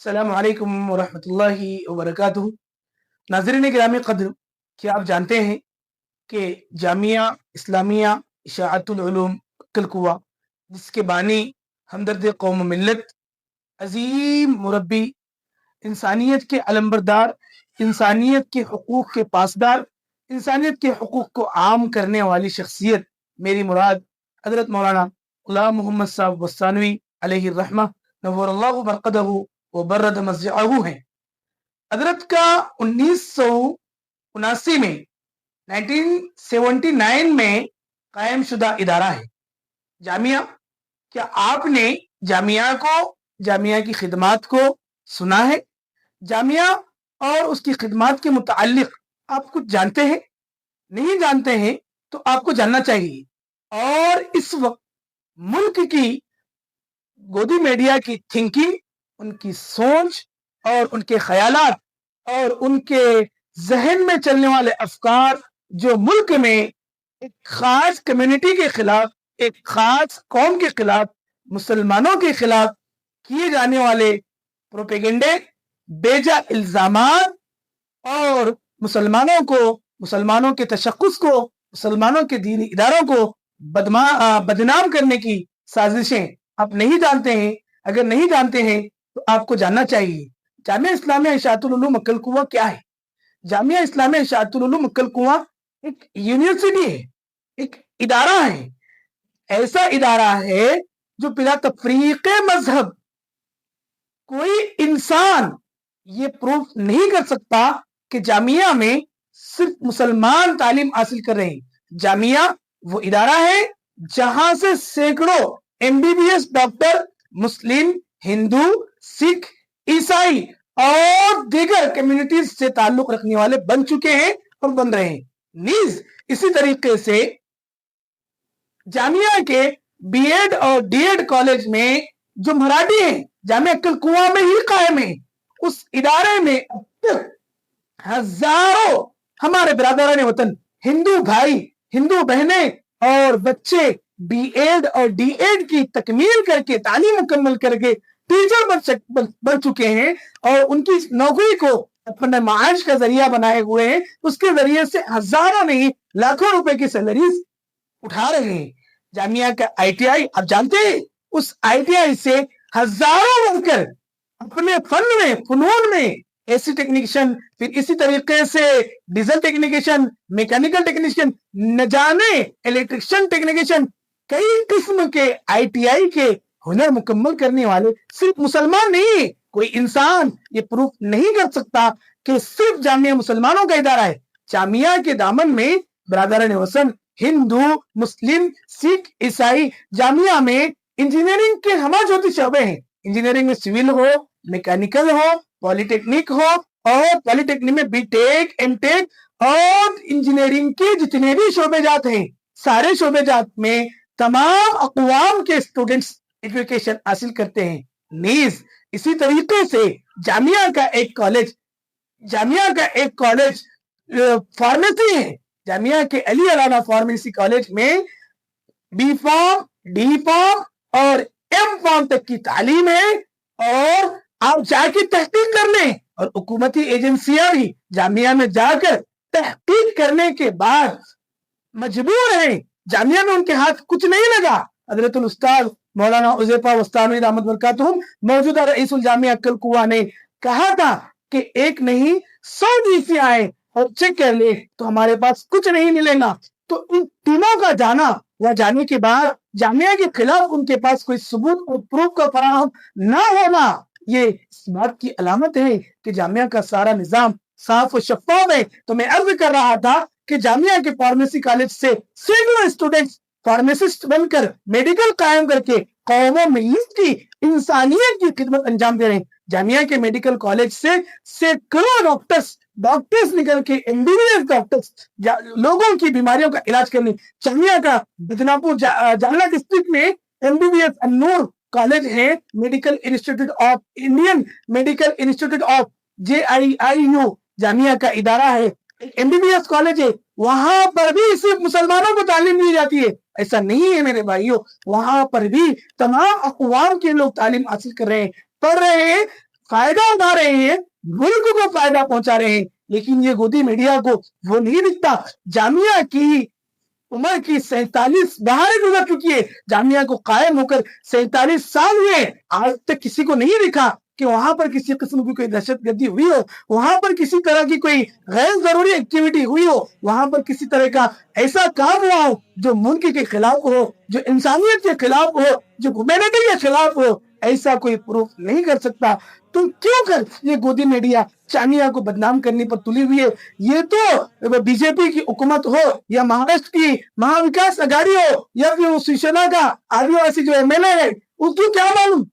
अस्सलाम वालेकुम वरहमतुल्लाहि वबरकातुहू। नाज़रीन गिरामी क़द्र, क्या आप जानते हैं कि जामिया इस्लामिया इशाअतुल उलूम कलकुवा, जिसके बानी हमदर्द कौम मिल्लत अजीम मुरब्बी, इंसानियत के अलंबरदार, इंसानियत के हुकूक के पासदार, इंसानियत के हुकूक को आम करने वाली शख्सियत, मेरी मुराद हज़रत मौलाना ग़ुलाम मोहम्मद साहब वस्तानवी अलैहि रहमा नव्वरल्लाहु मरक़दहू व बर्रद मज़जअहू हैं। हज़रत का 1979 में 1979 में कायम शुदा इदारा है जामिया। क्या आपने जामिया की खिदमात को सुना है? जामिया और उसकी खिदमात के मुताल्लिक आप कुछ जानते हैं? नहीं जानते हैं तो आपको जानना चाहिए। और इस वक्त मुल्क की गोदी मीडिया की थिंकिंग, उनकी सोच और उनके ख्यालात और उनके जहन में चलने वाले अफकार जो मुल्क में एक खास कम्युनिटी के खिलाफ, एक खास कौम के खिलाफ, मुसलमानों के खिलाफ किए जाने वाले प्रोपेगेंडे, बेजा इल्जामात और मुसलमानों के तशक्कुस को, मुसलमानों के दीनी इदारों को बदनाम करने की साजिशें आप नहीं जानते हैं। अगर नहीं जानते हैं तो आपको जानना चाहिए। जामिया इस्लामिया इशाअतुल उलूम कलकुवा क्या है? जामिया इस्लामिया इशाअतुल उलूम कलकुवा एक यूनिवर्सिटी है, एक इदारा है। ऐसा इदारा है जो बिला तफरीक मजहब कोई इंसान ये प्रूफ नहीं कर सकता कि जामिया में सिर्फ मुसलमान तालीम हासिल कर रहे हैं। जामिया वो इदारा है जहां से सैकड़ों MBBS डॉक्टर मुस्लिम, हिंदू, सिख, ईसाई और दीगर कम्युनिटीज से ताल्लुक रखने वाले बन चुके हैं और बन रहे हैं। नीज इसी तरीके से जामिया के BEd और DEd कॉलेज में जो मराठी हैं, जामिया कलकुवा में ही कायम है। उस इदारे में अब तक हजारों हमारे बिरादरान वतन, हिंदू भाई, हिंदू बहनें और बच्चे BEd और DEd की तकमील करके, तालीम मुकम्मल करके टीचर बन चुके हैं और उनकी नौकरी को अपने माश का जरिया बनाए हुए हैं। उसके जरिए से हजारों नहीं लाखों रुपए की सैलरीज उठा रहे हैं। जामिया का ITI आप जानते हैं, उस ITI से हजारों वर्कर अपने फनून में AC टेक्नीशियन, फिर इसी तरीके से डीजल टेक्नीशियन, मैकेनिकल टेक्नीशियन, न जाने इलेक्ट्रिशियन टेक्नीशियन, कई किस्म के ITI के हुनर मुकम्मल करने वाले सिर्फ मुसलमान नहीं, कोई इंसान ये प्रूफ नहीं कर सकता कि सिर्फ जामिया मुसलमानों का इदारा है। जामिया के दामन में बिरादरान वतन, हिंदू, मुस्लिम, सिख, ईसाई, जामिया में इंजीनियरिंग के हमाजोती शोबे हैं। इंजीनियरिंग में सिविल हो, मैकेनिकल हो, पॉलिटेक्निक हो और पॉलिटेक्निक में BTech, MTech और इंजीनियरिंग के जितने भी शोबेजात हैं, सारे शोबेजात में तमाम अक़वाम के स्टूडेंट्स एजुकेशन हासिल करते हैं। नीज इसी तरीके से जामिया का एक कॉलेज फार्मेसी है। जामिया के अली अलाना फार्मेसी कॉलेज में B.Pharm, D.Pharm और M.Pharm तक की तालीम है। और आप जाके तहकीक कर लें, और हुकूमती एजेंसियां भी जामिया में जाकर तहकीक करने के बाद मजबूर हैं। जामिया में उनके हाथ कुछ नहीं लगा। हज़रतुल उस्ताद मौलाना हुज़ैफा वस्तानवी रहमत बरकातुहू, मौजूदा रईसुल जामिया कलकुवा ने कहा था कि एक नहीं 100 DC आए और चेक कर ले तो हमारे पास कुछ नहीं मिलेगा। तो इन तीनों का जाना या जाने के बाद जामिया के खिलाफ उनके पास कोई सबूत और प्रूफ का फराहम ना होना, ये इस बात की अलामत है कि जामिया का सारा निजाम साफ और शफाफ है। तो मैं अर्ज कर रहा था कि जामिया के फार्मेसी कॉलेज से सैकड़ों स्टूडेंट्स फार्मासिस्ट बनकर मेडिकल कायम करके कौमों मिल्लत की, इंसानियत की खिदमत अंजाम दे रहे हैं। जामिया के मेडिकल कॉलेज से सैकड़ों डॉक्टर्स निकल के MBBS डॉक्टर्स लोगों की बीमारियों का इलाज करने। जामिया का बदनापुर जालना डिस्ट्रिक्ट में MBBS अन्नूर कॉलेज है, medical institute of Indian medical institute of JIIU Jamia का इदारा है, MBBS कॉलेज है। वहां पर भी सिर्फ मुसलमानों को तालीम दी जाती है, ऐसा नहीं है मेरे भाइयों। वहां पर भी तमाम अक़वाम के लोग तालीम हासिल कर रहे हैं, पढ़ रहे हैं। फायदा उठा रहे हैं, मुल्क को फायदा पहुंचा रहे हैं, लेकिन ये गोदी मीडिया को वो नहीं दिखता। जामिया की उम्र की 47 बहारें गुजर चुकी है, जामिया को कायम होकर 47 साल हुए, आज तक किसी को नहीं दिखा कि वहां पर किसी किस्म की कोई दहशतगर्दी हुई हो, वहां पर किसी तरह की कोई गैर जरूरी एक्टिविटी हुई हो, वहां पर किसी तरह का ऐसा काम हुआ हो जो मुल्क के खिलाफ हो, जो इंसानियत के खिलाफ हो, जो ह्यूमैनिटी के खिलाफ हो। ऐसा कोई प्रूफ नहीं कर सकता। तो क्यों कर ये गोदी मीडिया जामिया को बदनाम करने पर तुली हुई है? ये तो बीजेपी की हुकूमत हो या महाराष्ट्र की महाविकास अघाड़ी हो या फिर शिवसेना का आदिवासी जो एमएलए है, उसको क्या मालूम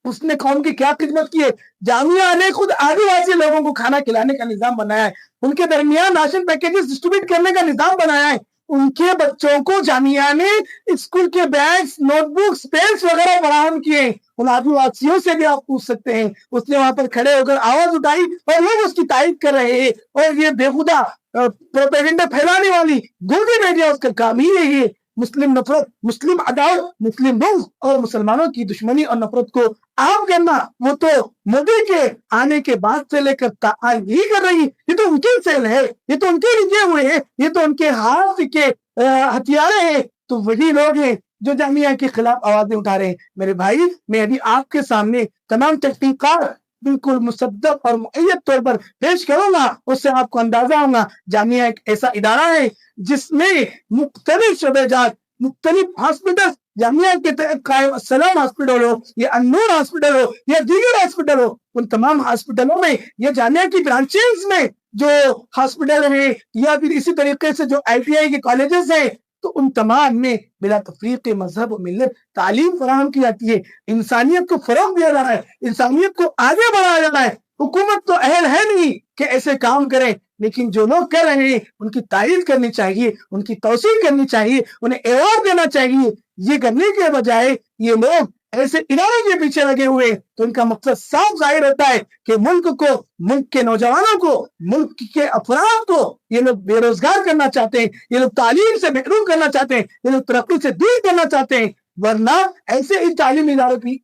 उसने कौम की क्या खिदमत की है। जामिया ने खुद आदिवासी लोगों को खाना खिलाने का निजाम बनाया है, उनके दरमियान राशन पैकेजेस डिस्ट्रीब्यूट करने का निजाम बनाया है, उनके बच्चों को जामिया ने स्कूल के बैग्स, नोटबुक्स, पेन्स वगैरह फराहम किए। उन आदिवासियों से भी आप पूछ सकते हैं, उसने वहां पर खड़े होकर आवाज उठाई और लोग उसकी तारीफ कर रहे हैं। और ये बेहुदा प्रोपेगेंडा फैलाने वाली गोदी मीडिया उसका काम ही यही है, मुस्लिम नफरत, मुस्लिम अदावत, मुस्लिम बुग़्ज़ और मुसलमानों की दुश्मनी और नफरत को आम करना। वो तो मोदी के आने के बाद से लेकर आज ही कर रही, ये तो उनकी सेल है, ये तो उनके लिखे हुए हैं, ये तो उनके हाथ के हथियारे हैं। तो वही लोग हैं जो जामिया के खिलाफ आवाजें उठा रहे हैं। मेरे भाई, मैं अभी आपके सामने तमाम तहकीकात बिल्कुल मुसद्दक और मुअय्यद तौर पर पेश करूंगा, उससे आपको अंदाजा होगा जामिया एक ऐसा इदारा है जिसमें मुख्तलिफ शोबेजात, मुख्तलिफ हॉस्पिटल जामिया के तहत कायम अस्सलाम हॉस्पिटल हो या अन्नूर हॉस्पिटल हो या दीगर हॉस्पिटल हो, उन तमाम हॉस्पिटलों में या जामिया की ब्रांचेस में जो हॉस्पिटल है या फिर इसी तरीके से जो ITI के कॉलेजेस हैं, तो उन तमाम में बिला तफरीक मजहब और मिल्लत तालीम फराहम की जाती है, इंसानियत को फरोग दिया जा रहा है, इंसानियत को आगे बढ़ाया जा रहा है। हुकूमत तो अहल है नहीं कि ऐसे काम करे, लेकिन जो लोग कर रहे हैं उनकी तारीफ करनी चाहिए, उनकी तौसीक करनी चाहिए, उन्हें एवार्ड देना चाहिए। ये करने के बजाय ये लोग ऐसे इदारे के पीछे लगे हुए, तो उनका मकसद साफ जाहिर होता है कि मुल्क को, मुल्क के नौजवानों को, मुल्क के अफराद को ये लोग बेरोजगार करना चाहते हैं, ये लोग तालीम से महरूम करना चाहते हैं, ये लोग तरक्की से दूर करना चाहते हैं। वरना ऐसे इन तालीमी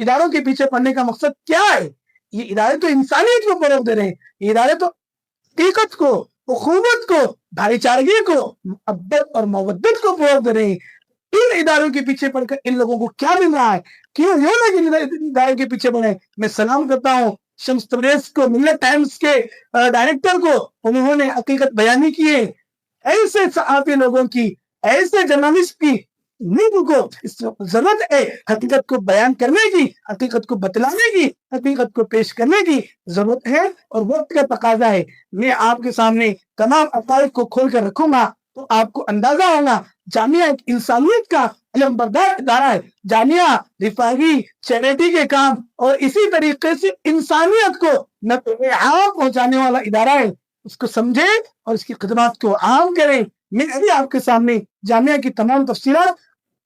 इदारों के पीछे पड़ने का मकसद क्या है? ये इदारे तो इंसानियत को फरोग दे रहे हैं, ये इदारे तो हकीकत को, उखुवत को, भाईचारगी को, मोहब्बत और मवद्दत को फरोग दे रहे हैं। इन इदारों के पीछे पड़कर इन लोगों को क्या मिल रहा है? क्यों ये लोग इन इदारों के पीछे पड़े? मैं सलाम करता हूँ शम्स तबरेज़ को, मिल्लत टाइम्स के डायरेक्टर को, उन्होंने हकीकत बयानी की है। ऐसे सहाफ़ी लोगों की, ऐसे जर्नलिस्ट की मुल्क को जरूरत है हकीकत को बयान करने की, हकीकत को बतलाने की, हकीकत को पेश करने की जरूरत है और वक्त का तकाजा है। मैं आपके सामने तमाम अकायद को खोल कर रखूंगा तो आपको अंदाजा होगा जामिया एक इंसानियत का इल्म बर्दार इदारा है। जामिया रिफाही चैरिटी के काम और इसी तरीके से इंसानियत को नफ़े आम पहुंचाने वाला इदारा है। उसको समझे और इसकी खिदमत को आम करें। मैं अभी आपके सामने जामिया की तमाम तफसीलात,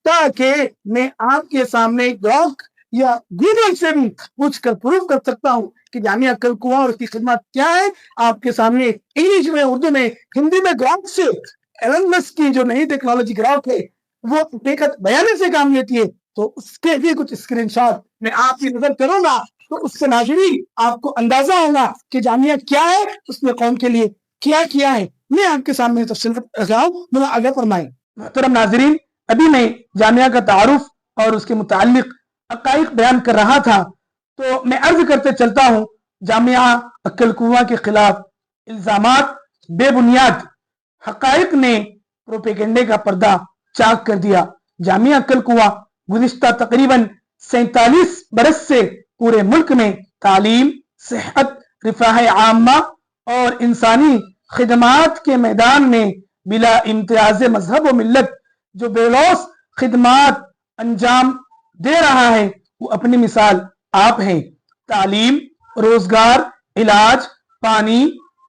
ताकि मैं आपके सामने ग्राहक या गूगल से भी पूछ कर प्रूव कर सकता हूँ कि जामिया कलकुआ और उसकी खिदमत क्या है। आपके सामने इंग्लिश में, उर्दू में, हिंदी में ग्राहक से एलन मस्क की जो नई टेक्नोलॉजी ग्राहक है वो हकीकत बयाने से काम लेती है, तो उसके भी कुछ स्क्रीनशॉट मैं आपकी नजर करूंगा, तो उससे नाज़रीन आपको अंदाजा होगा कि जामिया क्या है, उसने कौम के लिए क्या किया है। मैं आपके सामने तफसील आगे फरमाएं। मोहतरम नाज़रीन, अभी मैं जामिया का तारुफ और उसके मुताल्लिक हक़ाइक़ बयान कर रहा था, तो मैं अर्ज करते चलता हूँ जामिया कलकुआ के खिलाफ इल्जामात बेबुनियाद। हक़ाइक़ ने प्रोपेगेंडे का पर्दा चाक कर दिया। जामिया कलकुआ गुज़िश्ता तकरीबन 47 बरस से पूरे मुल्क में तालीम, सेहत, रिफ़ाह आम्मा और इंसानी खिदमात के मैदान में बिला इम्तियाज मजहब व मिल्लत जो बेलौस खिदमात अंजाम दे रहा है, वो अपनी मिसाल आप हैं। तालीम, रोजगार, इलाज, पानी,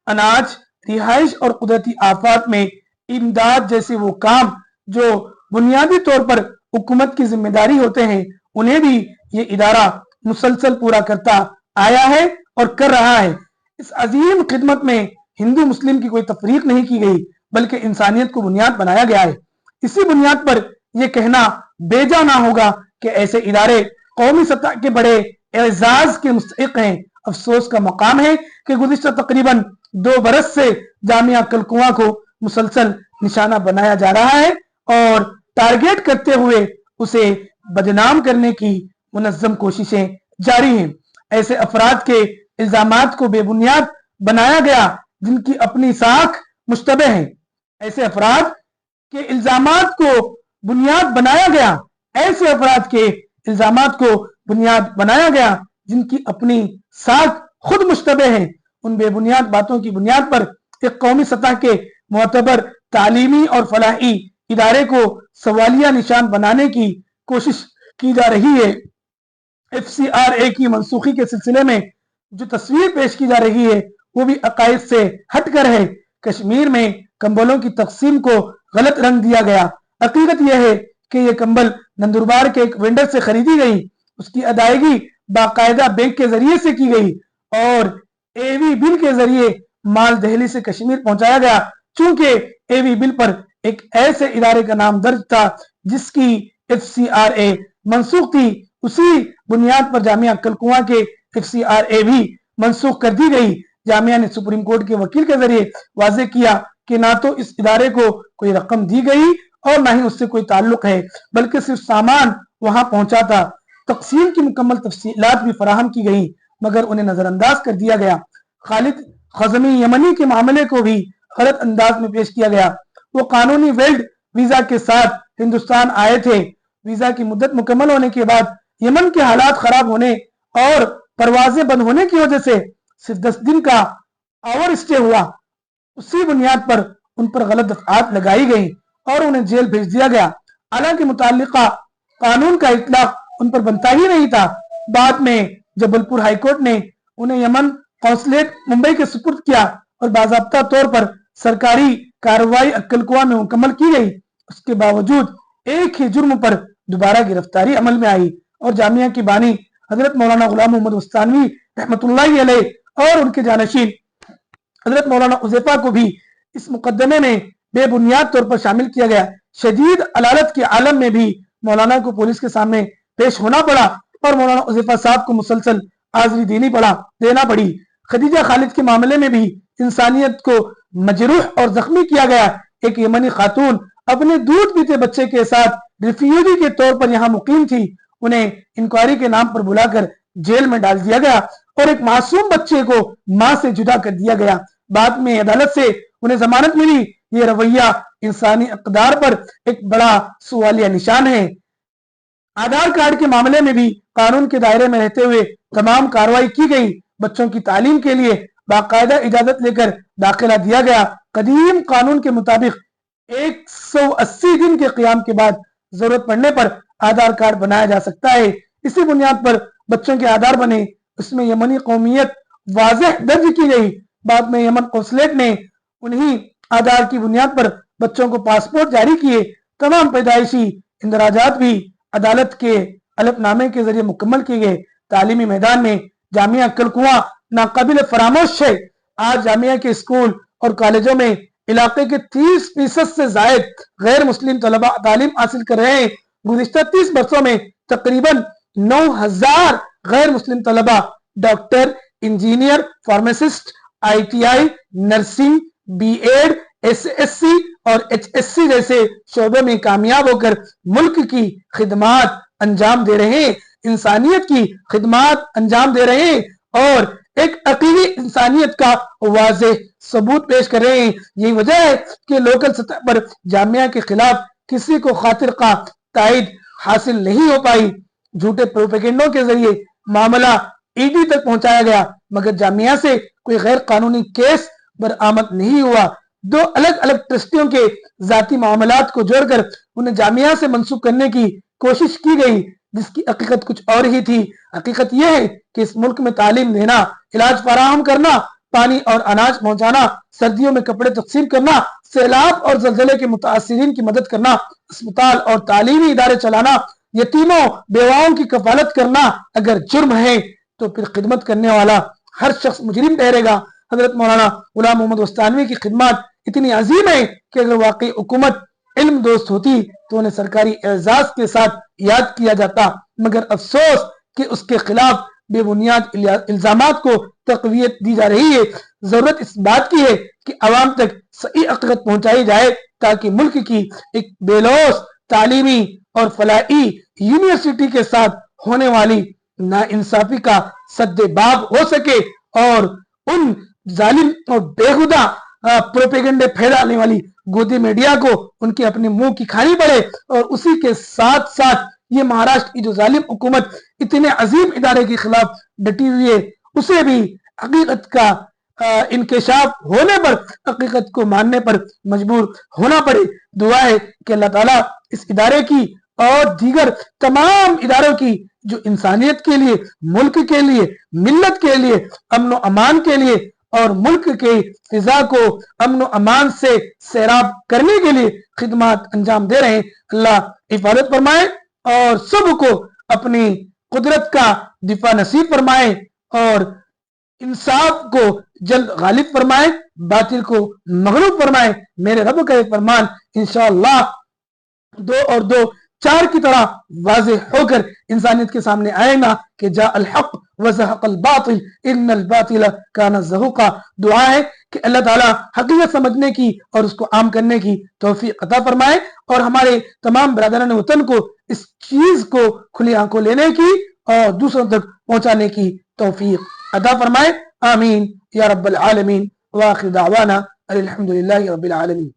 अनाज, रिहाइश और कुदरती आफात में इमदाद जैसे वो काम जो बुनियादी तौर पर हुकूमत की जिम्मेदारी होते हैं, उन्हें भी ये इदारा मुसलसल पूरा करता आया है और कर रहा है। इस अजीम खिदमत में हिंदू मुस्लिम की कोई तफरीक नहीं की गई, बल्कि इंसानियत को बुनियाद बनाया गया है। इसी बुनियाद पर यह कहना बेजा ना होगा कि ऐसे इदारे कौमी सतह के बड़े एजाज के मुस्तहिक हैं افسوس کا مقام ہے کہ گزشتہ تقریباً 2 برس سے جامعہ کلکنواں کو مسلسل نشانہ بنایا جا رہا ہے اور ٹارگیٹ کرتے ہوئے اسے بدنام کرنے کی منظم کوششیں جاری ہیں۔ ایسے افراد کے الزامات کو بے بنیاد بنایا گیا جن کی اپنی ساکھ مشتبہ ہے۔ ایسے افراد کے الزامات کو بنیاد بنایا گیا ایسے افراد کے الزامات کو بنیاد بنایا گیا جن کی اپنی ساکھ خود مشتبہ ہے۔ ان بے بنیاد باتوں کی بنیاد پر ایک قومی سطح کے معتبر تعلیمی اور فلاحی ادارے کو سوالیہ نشان بنانے کی کوشش کی جا رہی ہے۔ FCRA کی منسوخی کے سلسلے میں جو تصویر پیش کی جا رہی ہے وہ بھی عقائد سے ہٹ کر ہے۔ کشمیر میں کمبلوں کی تقسیم کو غلط رنگ دیا گیا۔ حقیقت یہ ہے کہ یہ کمبل نندربار کے ایک وینڈر سے خریدی گئی، اس کی ادائیگی باقاعدہ بینک کے ذریعے سے کی گئی اور AV بل کے ذریعے مال دہلی سے کشمیر پہنچایا گیا۔ چونکہ AV بل پر ایک ایسے ادارے کا نام درج تھا جس کی FCRA منسوخ تھی، اسی بنیاد پر جامعہ کلکنواں کے FCRA بھی منسوخ کر دی گئی۔ جامعہ نے سپریم کورٹ کے وکیل کے ذریعے واضح کیا کہ نہ تو اس ادارے کو کوئی رقم دی گئی اور نہ ہی اس سے کوئی تعلق ہے، بلکہ صرف سامان وہاں پہنچا تھا۔ تقسیم کی مکمل تفصیلات بھی فراہم کی گئی مگر انہیں نظر انداز کر دیا گیا۔ خالد خزمی یمنی کے معاملے کو بھی غلط انداز میں پیش کیا گیا۔ وہ قانونی ویلڈ ویزا کے ساتھ ہندوستان آئے تھے۔ ویزا کی مدت مکمل ہونے کے بعد یمن کے حالات خراب ہونے اور پروازیں بند ہونے کی وجہ سے صرف 10 دن کا اوور اسٹے ہوا۔ اسی بنیاد پر ان پر غلط دفعات لگائی گئی اور انہیں جیل بھیج دیا گیا، حالانکہ متعلقہ قانون کا اطلاق ان پر بنتا ہی نہیں تھا۔ بعد میں جبل پور ہائی کورٹ نے انہیں یمن قونصلیٹ ممبئی کے سپرد کیا اور باضابطہ طور پر سرکاری کارروائی کلکنواں میں مکمل کی گئی۔ اس کے باوجود ایک ہی جرم پر دوبارہ گرفتاری عمل میں آئی اور جامعہ کی بانی حضرت مولانا غلام محمد وستانوی رحمۃ اللہ علیہ اور ان کے جانشین حضرت مولانا حذیفہ کو بھی اس مقدمے میں بے بنیاد طور پر شامل کیا گیا۔ شدید علالت کے عالم میں بھی مولانا کو پولیس کے سامنے پیش ہونا پڑا اور مولانا حذیفہ صاحب کو مسلسل حاضری دینا پڑی۔ خدیجہ خالد کے معاملے میں بھی انسانیت کو مجروح اور زخمی کیا گیا۔ ایک یمنی خاتون اپنے دودھ پیتے بچے کے ساتھ ریفیوجی کے طور پر یہاں مقیم تھی، انہیں انکوائری کے نام پر بلا کر جیل میں ڈال دیا گیا اور ایک معصوم بچے کو ماں سے جدا کر دیا گیا۔ بعد میں عدالت سے انہیں ضمانت ملی۔ یہ رویہ انسانی اقدار پر ایک بڑا سوالیہ نشان ہے۔ آدھار کارڈ کے معاملے میں بھی قانون کے دائرے میں رہتے ہوئے تمام کارروائی کی گئی۔ بچوں کی تعلیم کے لیے باقاعدہ اجازت لے کر داخلہ دیا گیا۔ قدیم قانون کے مطابق 180 دن کے قیام کے بعد ضرورت پڑنے پر آدھار کارڈ بنایا جا سکتا ہے۔ اسی بنیاد پر بچوں کے آدھار بنے، اس میں یمنی قومیت واضح درج کی گئی۔ بعد میں یمن قونصلیٹ نے انہی آدھار کی بنیاد پر بچوں کو پاسپورٹ جاری کیے۔ تمام پیدائشی اندراجات بھی عدالت کے علف نامے کے ذریعے مکمل کیے گئے۔ تعلیمی میدان میں جامعہ کلکنواں ناقابل فراموش ہے۔ آج جامعہ کے اسکول اور کالجوں میں علاقے کے 30% سے زائد غیر مسلم طلبہ تعلیم حاصل کر رہے ہیں۔ گزشتہ 30 برسوں میں تقریباً 9000 غیر مسلم طلبہ doctor, engineer, pharmacist, ITI، nursing, BEd، SSC اور HSC جیسے شعبوں میں کامیاب ہو کر ملک کی خدمات انجام دے رہے ہیں، انسانیت کی خدمات انجام دے رہے ہیں اور ایک عقیدی انسانیت کا واضح ثبوت پیش کر رہے ہیں۔ یہی وجہ ہے کہ لوکل سطح پر جامعہ کے خلاف کسی کو خاطر خواہ تائید حاصل نہیں ہو پائی۔ جھوٹے پروپیگنڈوں کے ذریعے معاملہ ED تک پہنچایا گیا مگر جامعہ سے کوئی غیر قانونی کیس برآمد نہیں ہوا۔ 2 الگ الگ ٹرسٹیوں کے ذاتی معاملات کو جوڑ کر انہیں جامعہ سے منسوب کرنے کی کوشش کی گئی جس کی حقیقت کچھ اور ہی تھی۔ حقیقت یہ ہے کہ اس ملک میں تعلیم دینا، علاج فراہم کرنا، پانی اور اناج پہنچانا، سردیوں میں کپڑے تقسیم کرنا، سیلاب اور زلزلے کے متاثرین کی مدد کرنا، اسپتال اور تعلیمی ادارے چلانا، یتیموں بیواؤں کی کفالت کرنا اگر جرم ہے تو پھر خدمت کرنے والا ہر شخص مجرم ٹھہرے گا۔ حضرت مولانا غلام محمد وستانوی کی خدمات اتنی عظیم ہے کہ اگر واقعی حکومت علم دوست ہوتی تو انہیں سرکاری اعزاز کے ساتھ یاد کیا جاتا، مگر افسوس کہ اس کے خلاف بے بنیاد الزامات کو تقویت دی جا رہی ہے۔ ضرورت اس بات کی ہے کہ عوام تک صحیح حقیقت پہنچائی جائے تاکہ ملک کی ایک بے لوث تعلیمی اور فلاحی یونیورسٹی کے ساتھ ہونے والی ناانصافی کا سد باب ہو سکے اور ان ظالم اور بےہودہ پروپیگنڈے پھیلانے والی گودی میڈیا کو ان کے اپنے منہ کی کھانی پڑے، اور اسی کے ساتھ ساتھ یہ مہاراشٹر کی جو ظالم حکومت اتنے عظیم ادارے کے خلاف ڈٹی ہوئی ہے اسے بھی حقیقت کا انکشاف ہونے پر، حقیقت کو ماننے پر مجبور ہونا پڑے۔ دعا ہے کہ اللہ تعالیٰ اس ادارے کی اور دیگر تمام اداروں کی جو انسانیت کے لیے، ملک کے لیے، ملت کے لیے، امن و امان کے لیے اور ملک کے فضا کو امن و امان سے سیراب کرنے کے لیے خدمات انجام دے رہے ہیں، اللہ حفاظت فرمائے اور سب کو اپنی قدرت کا دفاع نصیب فرمائے اور انصاف کو جلد غالب فرمائے، باطل کو مغلوب فرمائے۔ میرے رب کا یہ فرمان انشاءاللہ 2 اور 2 4 کی طرح واضح ہو کر انسانیت کے سامنے آئے گا کہ جاء الحق وزهق الباطل ان الباطل كان زهوقا۔ دعا ہے کہ اللہ تعالیٰ حقیقت سمجھنے کی اور اس کو عام کرنے کی توفیق عطا فرمائے اور ہمارے تمام برادران وطن کو اس چیز کو کھلی آنکھوں لینے کی اور دوسروں تک پہنچانے کی توفیق عطا فرمائے۔ آمین یا رب العالمین، وآخر دعوانا الحمدللہ رب العالمین۔